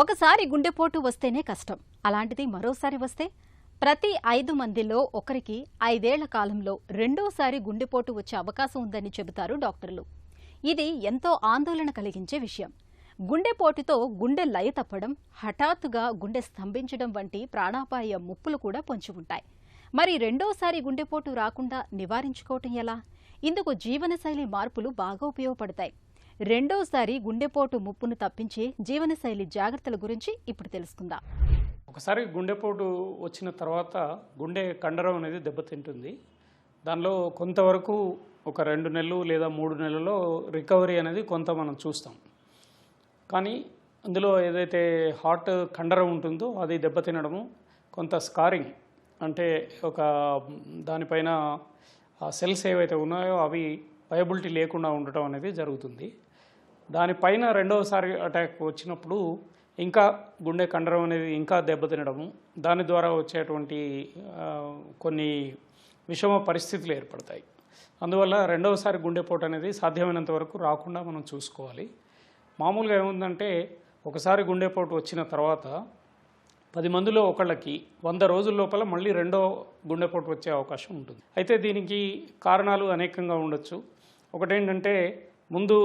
ఒకసారి గుండెపోటు వస్తేనే కష్టం. అలాంటిది మరోసారి వస్తే ప్రతి 5 మందిలో ఒకరికి 5 ఏళ్ల కాలంలో రెండోసారి గుండెపోటు వచ్చే అవకాశం ఉందని చెబుతారు డాక్టర్లు. ఇది ఎంతో ఆందోళన కలిగించే విషయం. గుండెపోటుతో గుండె లయ తప్పడం, హఠాత్తుగా గుండె స్తంభించడం వంటి ప్రాణాపాయ ముప్పులు కూడా పొంచి ఉంటాయి. మరి రెండోసారి గుండెపోటు రాకుండా నివారించుకోవటం ఎలా? ఇందుకు జీవనశైలి మార్పులు బాగా ఉపయోగపడతాయి. రెండోసారి గుండెపోటు ముప్పును తప్పించే జీవనశైలి జాగ్రత్తల గురించి ఇప్పుడు తెలుసుకుందాం. ఒకసారి గుండెపోటు వచ్చిన తర్వాత గుండె కండరం అనేది దెబ్బతింటుంది. దానిలో కొంతవరకు ఒక 2 నెలలు లేదా 3 నెలల్లో రికవరీ అనేది కొంత మనం చూస్తాం. కానీ అందులో ఏదైతే హార్ట్ కండరం ఉంటుందో అది దెబ్బతినడము, కొంత స్కారింగ్ అంటే ఒక దానిపైన సెల్స్ ఏవైతే ఉన్నాయో అవి వయబిలిటీ లేకుండా ఉండటం అనేది జరుగుతుంది. దానిపైన రెండవసారి అటాక్ వచ్చినప్పుడు ఇంకా గుండె కండరం అనేది ఇంకా దెబ్బతినడము, దాని ద్వారా వచ్చేటువంటి కొన్ని విషమ పరిస్థితులు ఏర్పడతాయి. అందువల్ల రెండవసారి గుండెపోటు అనేది సాధ్యమైనంత వరకు రాకుండా మనం చూసుకోవాలి. మామూలుగా ఏముందంటే ఒకసారి గుండెపోటు వచ్చిన తర్వాత 10 మందిలో ఒకళ్ళకి 100 రోజుల లోపల మళ్ళీ రెండో గుండెపోటు వచ్చే అవకాశం ఉంటుంది. అయితే దీనికి కారణాలు అనేకంగా ఉండొచ్చు. ఒకటేంటంటే ముందు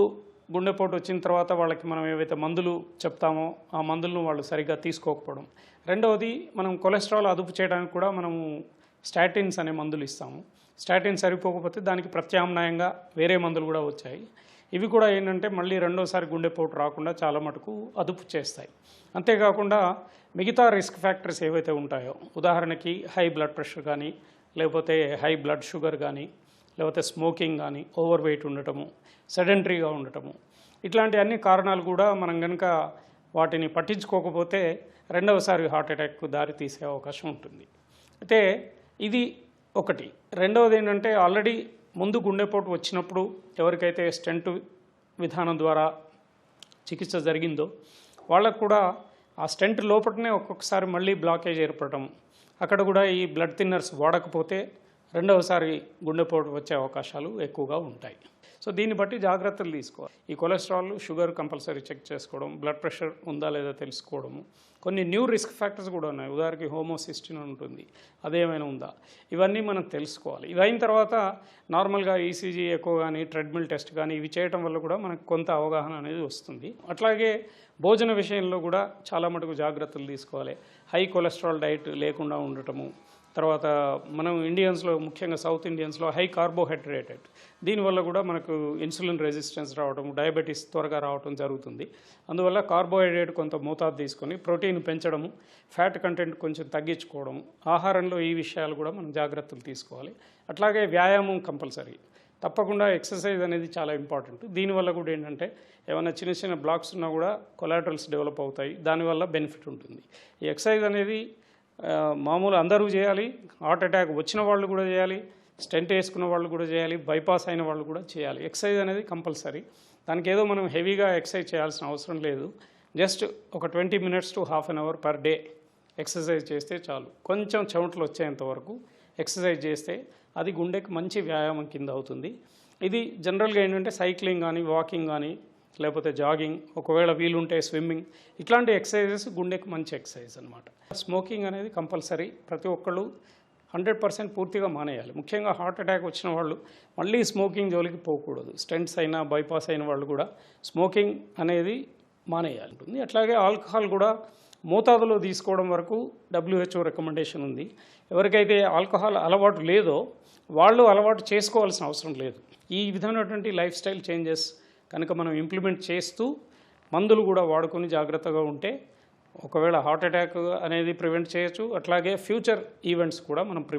గుండెపోటు వచ్చిన తర్వాత వాళ్ళకి మనం ఏవైతే మందులు చెప్తామో ఆ మందులను వాళ్ళు సరిగ్గా తీసుకోకపోవడం. రెండవది మనం కొలెస్ట్రాల్ అదుపు చేయడానికి కూడా మనము స్టాటిన్స్ అనే మందులు ఇస్తాము. స్టాటిన్ సరిపోకపోతే దానికి ప్రత్యామ్నాయంగా వేరే మందులు కూడా వచ్చాయి. ఇవి కూడా ఏంటంటే మళ్ళీ రెండోసారి గుండెపోటు రాకుండా చాలా మటుకు అదుపు చేస్తాయి. అంతేకాకుండా మిగతా రిస్క్ ఫ్యాక్టర్స్ ఏవైతే ఉంటాయో, ఉదాహరణకి హై బ్లడ్ ప్రెషర్ కానీ, లేకపోతే హై బ్లడ్ షుగర్ కానీ, లేకపోతే స్మోకింగ్ కానీ, ఓవర్ వెయిట్ ఉండటము, సెడెంటరీగా ఉండటము, ఇట్లాంటి అన్ని కారణాలు కూడా మనం కనుక వాటిని పట్టించుకోకపోతే రెండవసారి హార్ట్ అటాక్కు దారి తీసే అవకాశం ఉంటుంది. అయితే ఇది ఒకటి. రెండవది ఏంటంటే ఆల్రెడీ ముందు గుండెపోటు వచ్చినప్పుడు ఎవరికైతే స్టెంట్ విధానం ద్వారా చికిత్స జరిగిందో వాళ్ళకు కూడా ఆ స్టెంట్ లోపలనే ఒక్కొక్కసారి మళ్ళీ బ్లాకేజ్ ఏర్పడటం, అక్కడ కూడా ఈ బ్లడ్ థిన్నర్స్ వాడకపోతే రెండవసారి గుండెపోటు వచ్చే అవకాశాలు ఎక్కువగా ఉంటాయి. సో దీన్ని బట్టి జాగ్రత్తలు తీసుకోవాలి. ఈ కొలెస్ట్రాల్, షుగర్ కంపల్సరీ చెక్ చేసుకోవడం, బ్లడ్ ప్రెషర్ ఉందా లేదా తెలుసుకోవడము. కొన్ని న్యూ రిస్క్ ఫ్యాక్టర్స్ కూడా ఉన్నాయి. ఉదాహరణకి హోమోసిస్టిన్ ఉంటుంది, అదేమైనా ఉందా, ఇవన్నీ మనం తెలుసుకోవాలి. ఇవి అయిన తర్వాత నార్మల్గా ఈసీజీ ఎకో కానీ, ట్రెడ్మిల్ టెస్ట్ కానీ ఇవి చేయడం వల్ల కూడా మనకు కొంత అవగాహన అనేది వస్తుంది. అట్లాగే భోజన విషయంలో కూడా చాలా మటుకు జాగ్రత్తలు తీసుకోవాలి. హై కొలెస్ట్రాల్ డైట్ లేకుండా ఉండటము, తర్వాత మనం ఇండియన్స్లో ముఖ్యంగా సౌత్ ఇండియన్స్లో హై కార్బోహైడ్రేటెడ్, దీనివల్ల కూడా మనకు ఇన్సులిన్ రెసిస్టెన్స్ రావడం, డయాబెటీస్ త్వరగా రావడం జరుగుతుంది. అందువల్ల కార్బోహైడ్రేట్ కొంత మోతాదు తీసుకొని ప్రోటీన్ పెంచడము, ఫ్యాట్ కంటెంట్ కొంచెం తగ్గించుకోవడం, ఆహారంలో ఈ విషయాలు కూడా మనం జాగ్రత్తలు తీసుకోవాలి. అట్లాగే వ్యాయామం కంపల్సరీ, తప్పకుండా ఎక్సర్సైజ్ అనేది చాలా ఇంపార్టెంట్. దీనివల్ల కూడా ఏంటంటే ఏమైనా చిన్న చిన్న బ్లాక్స్ ఉన్నా కూడా కొలాటరల్స్ డెవలప్ అవుతాయి, దానివల్ల బెనిఫిట్ ఉంటుంది. ఈ ఎక్సర్సైజ్ అనేది మామూలు అందరూ చేయాలి. హార్ట్ అటాక్ వచ్చిన వాళ్ళు కూడా చేయాలి, స్టెంట్ వేసుకున్న వాళ్ళు కూడా చేయాలి, బైపాస్ అయిన వాళ్ళు కూడా చేయాలి. ఎక్సర్సైజ్ అనేది కంపల్సరీ. దానికి ఏదో మనం హెవీగా ఎక్సర్సైజ్ చేయాల్సిన అవసరం లేదు. జస్ట్ ఒక 20 minutes to ½ an hour per day exercise చేస్తే చాలు. కొంచెం చెమటలు వచ్చేంత వరకు ఎక్సర్సైజ్ చేస్తే అది గుండెకి మంచి వ్యాయామం కింద అవుతుంది. ఇది జనరల్గా ఏంటంటే సైక్లింగ్ కానీ, వాకింగ్ కానీ, లేకపోతే జాగింగ్, ఒకవేళ వీలుంటే స్విమ్మింగ్, ఇట్లాంటి ఎక్సర్సైజెస్ గుండెకి మంచి ఎక్సర్సైజ్ అనమాట. స్మోకింగ్ అనేది కంపల్సరీ ప్రతి ఒక్కళ్ళు 100% పూర్తిగా మానేయాలి. ముఖ్యంగా హార్ట్ అటాక్ వచ్చిన వాళ్ళు మళ్ళీ స్మోకింగ్ జోలికి పోకూడదు. స్టెంట్స్ అయినా బైపాస్ అయిన వాళ్ళు కూడా స్మోకింగ్ అనేది మానేయాలి ఉంటుంది. అట్లాగే ఆల్కహాల్ కూడా మోతాదులో తీసుకోవడం వరకు WHO రికమెండేషన్ ఉంది. ఎవరికైతే ఆల్కహాల్ అలవాటు లేదో వాళ్ళు అలవాటు చేసుకోవాల్సిన అవసరం లేదు. ఈ విధమైనటువంటి లైఫ్ స్టైల్ చేంజెస్ కనుక మనం ఇంప్లిమెంట్ చేస్తూ మందులు కూడా వాడుకొని జాగ్రత్తగా ఉంటే ఒకవేళ హార్ట్ అటాక్ అనేది ప్రివెంట్ చేయొచ్చు. అట్లాగే ఫ్యూచర్ ఈవెంట్స్ కూడా మనం ప్రివెంట్